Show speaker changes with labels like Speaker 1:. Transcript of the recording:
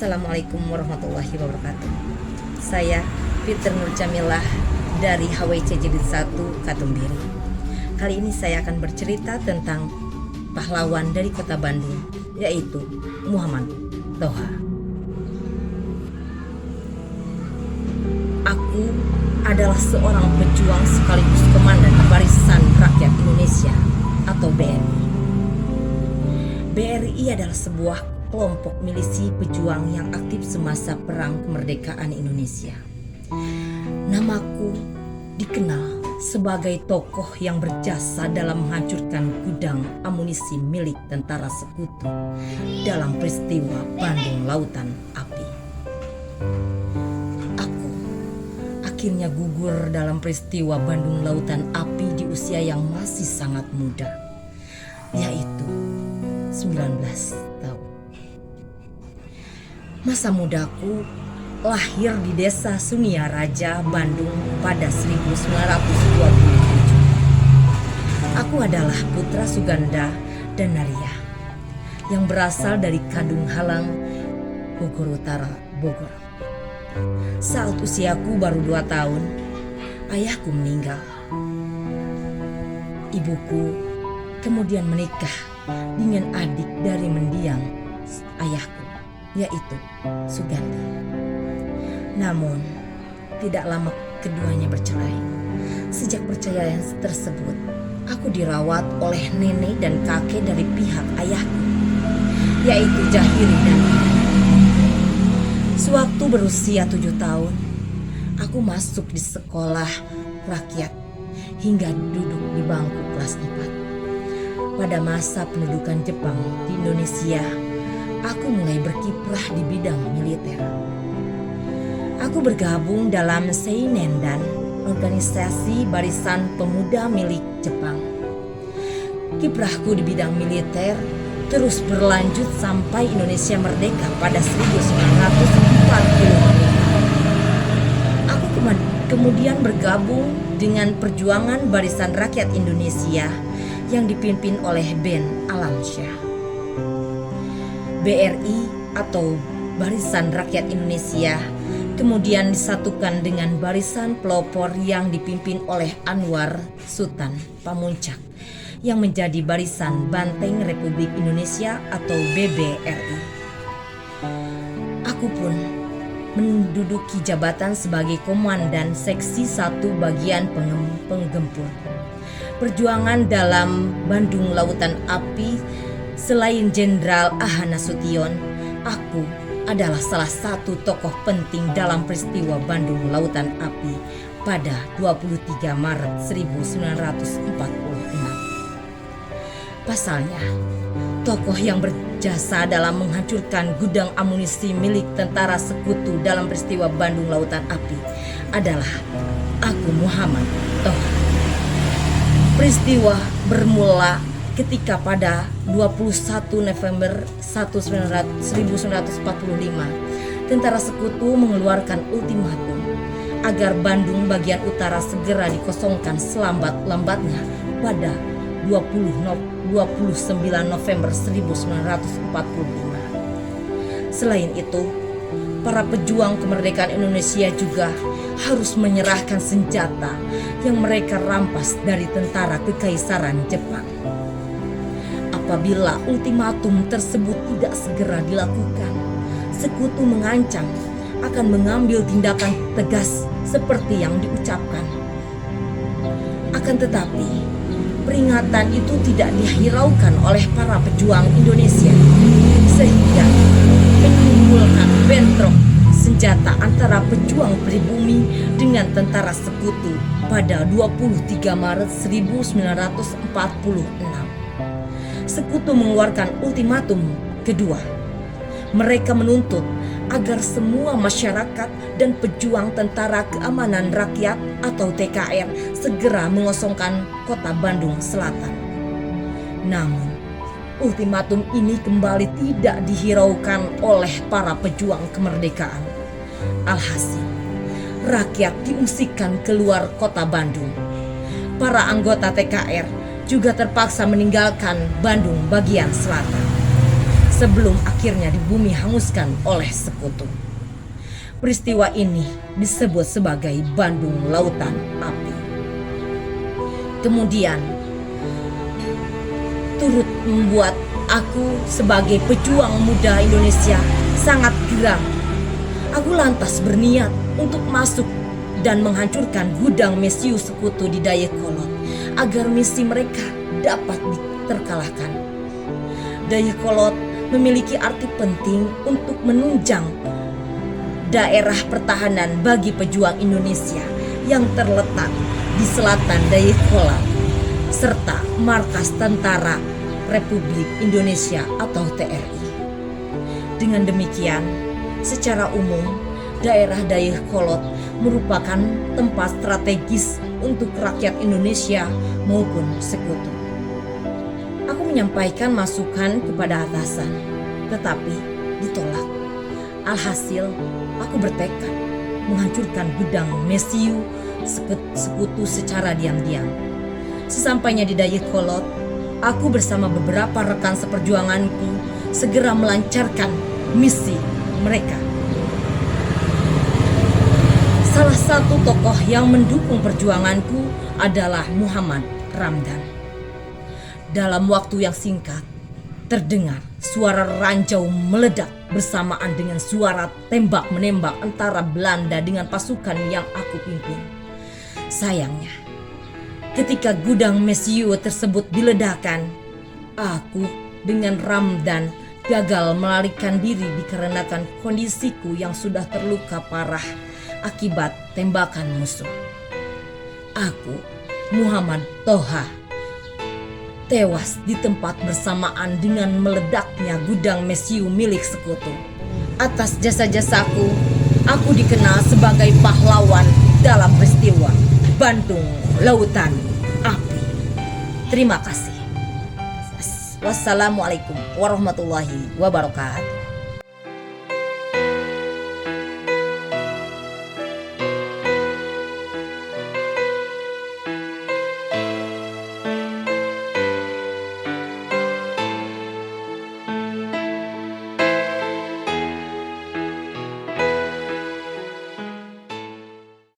Speaker 1: Assalamualaikum warahmatullahi wabarakatuh. Saya Fitri Nur Jamilah dari HWC Jilid 1 Katumbiri. Kali ini saya akan bercerita tentang pahlawan dari kota Bandung, yaitu Muhammad Toha. Aku adalah seorang pejuang sekaligus komandan Barisan Rakyat Indonesia atau BRI. BRI adalah sebuah kelompok milisi pejuang yang aktif semasa Perang Kemerdekaan Indonesia. Namaku dikenal sebagai tokoh yang berjasa dalam menghancurkan gudang amunisi milik tentara sekutu dalam peristiwa Bandung Lautan Api. Aku akhirnya gugur dalam peristiwa Bandung Lautan Api di usia yang masih sangat muda, yaitu 19 tahun. Masa mudaku lahir di desa Sunia Raja, Bandung pada 1927. Aku adalah putra Suganda dan Naria yang berasal dari Kadung Halang, Bogor Utara, Bogor. Saat usiaku baru 2 tahun, ayahku meninggal. Ibuku kemudian menikah dengan adik dari mendiang ayahku, yaitu Sugandi. Namun, tidak lama keduanya bercerai. Sejak perceraian tersebut, aku dirawat oleh nenek dan kakek dari pihak ayahku, yaitu Jahiri dan Ina. Sewaktu berusia 7 tahun, aku masuk di sekolah rakyat hingga duduk di bangku kelas 4. Pada masa pendudukan Jepang di Indonesia, aku mulai berkiprah di bidang militer. Aku bergabung dalam Seinendan, organisasi barisan pemuda milik Jepang. Kiprahku di bidang militer terus berlanjut sampai Indonesia merdeka pada 1945. Aku kemudian bergabung dengan perjuangan Barisan Rakyat Indonesia yang dipimpin oleh Ben Alamsyah. BRI atau Barisan Rakyat Indonesia kemudian disatukan dengan Barisan Pelopor yang dipimpin oleh Anwar Sultan Pamuncak yang menjadi Barisan Banteng Republik Indonesia atau BBRI. Aku pun menduduki jabatan sebagai Komandan Seksi 1 Bagian Penggempur. Perjuangan dalam Bandung Lautan Api, selain Jenderal Aha Nasution, aku adalah salah satu tokoh penting dalam peristiwa Bandung Lautan Api pada 23 Maret 1946. Pasalnya, tokoh yang berjasa dalam menghancurkan gudang amunisi milik tentara sekutu dalam peristiwa Bandung Lautan Api adalah aku, Muhammad Toha. Peristiwa bermula ketika pada 21 November 1945 tentara sekutu mengeluarkan ultimatum agar Bandung bagian utara segera dikosongkan selambat-lambatnya pada 29 November 1945. Selain itu, para pejuang kemerdekaan Indonesia juga harus menyerahkan senjata yang mereka rampas dari tentara kekaisaran Jepang. Apabila ultimatum tersebut tidak segera dilakukan, sekutu mengancam akan mengambil tindakan tegas seperti yang diucapkan. Akan tetapi, peringatan itu tidak dihiraukan oleh para pejuang Indonesia, sehingga menimbulkan bentrok senjata antara pejuang pribumi dengan tentara sekutu pada 23 Maret 1946. Sekutu mengeluarkan ultimatum kedua. Mereka menuntut agar semua masyarakat dan pejuang Tentara Keamanan Rakyat atau TKR segera mengosongkan kota Bandung Selatan. Namun, ultimatum ini kembali tidak dihiraukan oleh para pejuang kemerdekaan. Alhasil, rakyat diungsikan keluar kota Bandung. Para anggota TKR juga terpaksa meninggalkan Bandung bagian selatan. sebelum akhirnya di bumi hanguskan oleh sekutu. Peristiwa ini disebut sebagai Bandung Lautan Api. Kemudian turut membuat aku sebagai pejuang muda Indonesia sangat girang. Aku lantas berniat untuk masuk dan menghancurkan gudang mesiu sekutu di Dayakolot agar misi mereka dapat terkalahkan. Dayakolot memiliki arti penting untuk menunjang daerah pertahanan bagi pejuang Indonesia yang terletak di selatan Dayakolot serta markas Tentara Republik Indonesia atau TRI. Dengan demikian, secara umum daerah Dayakolot merupakan tempat strategis untuk rakyat Indonesia maupun sekutu. Aku menyampaikan masukan kepada atasan, tetapi ditolak. Alhasil, aku bertekad menghancurkan gudang mesiu sekutu secara diam-diam. Sesampainya di Dayakolot, aku bersama beberapa rekan seperjuanganku segera melancarkan misi mereka. Salah satu tokoh yang mendukung perjuanganku adalah Muhammad Ramdan. Dalam waktu yang singkat, terdengar suara ranjau meledak bersamaan dengan suara tembak-menembak antara Belanda dengan pasukan yang aku pimpin. Sayangnya, ketika gudang mesiu tersebut diledakkan, aku dengan Ramdan gagal melarikan diri dikarenakan kondisiku yang sudah terluka parah akibat tembakan musuh. Aku, Muhammad Toha, tewas di tempat bersamaan dengan meledaknya gudang mesiu milik sekutu. Atas jasa-jasaku, aku dikenal sebagai pahlawan dalam peristiwa Bandung Lautan Api. Terima kasih. Wassalamualaikum warahmatullahi wabarakatuh.